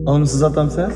Alımsız atam sen?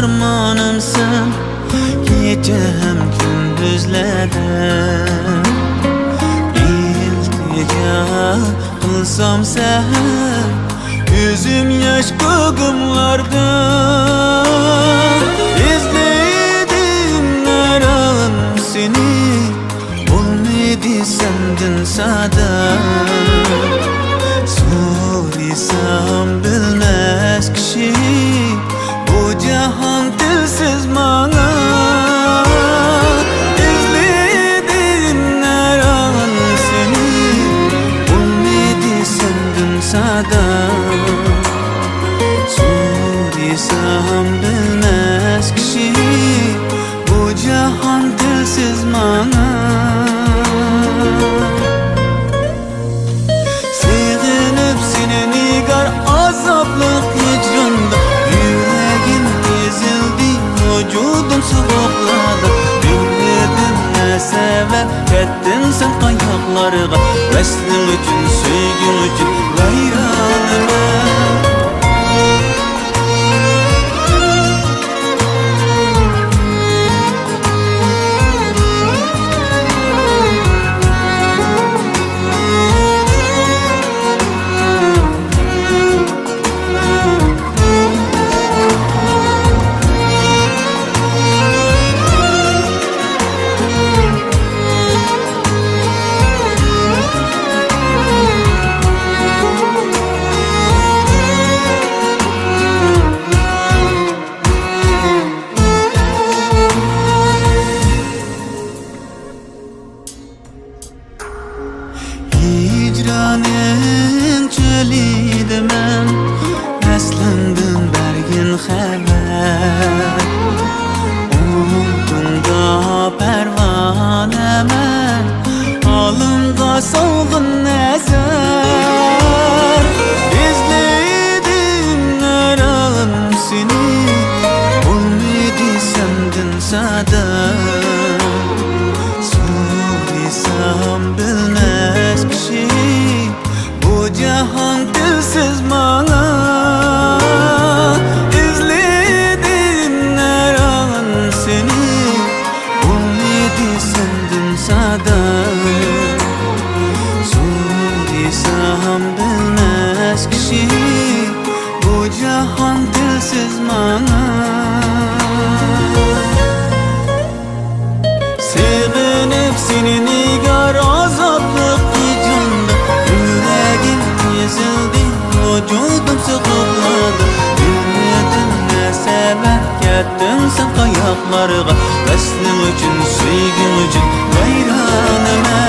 Armanımsın gecem gündüzlerde İltica kılsam seher yüzüm yaş kıgımlarda İzledim naran seni olmadı sendin sada Soruysam bilmez kişi bu cahan dilsiz bana İzledim naran seni olmadı sendin sada Soruysam bilmez kişi bu cahan dilsiz bana Sevinip seni nigar azaplık hicranda Yüreğim ezildi, vücudum soğukladı Bilmedim ne sebep ettin sen ayaklarıma Veslim için, sevgin için gayranıma Hicranın çölüydüm ben Neslinden bergin haber Umudumda pervanemen Alımda solgun nezer İzledim naran seni olmadı sendin sada Soruysam bilmez kişi bu cahan dilsiz bana İzledim naran seni olmadı sendin sada Soruysam bilmez kişi bu cahan dilsiz bana Sevinip seni nigar azaplık hicranda Yüreğim ezildi, vücudum soğukladı Bilmedim ne sebep ettin sen ayaklarıma Veslim için, sevgin için gayranıma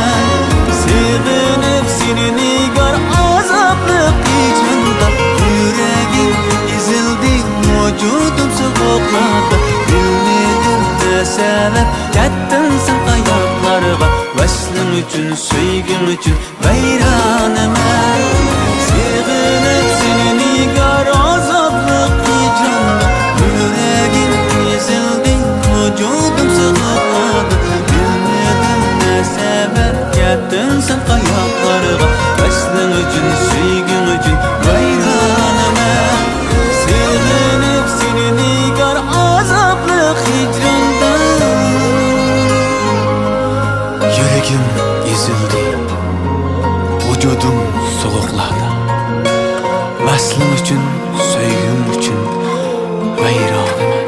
Sevinip seni nigar azaplık hicranda Yüreğim ezildi, vücudum soğukladı Bilmedim ne sebep ettin sen ayaklarıma Veslim üçün, söygün üçün vayronaman. Sevginip seni nigar azaplık hicranda, yüreğim ezildi, vücudum sığıkladı. Bilmedim ne sebep gittin sen kayaklarga, başlığın üçün, söygün üçün vayronaman. Sevginip seni nigar azaplık hicranda, yüreğim ezildi, vücudum soğukladı. Vaslım üçün, söygüm üçün vayronaman.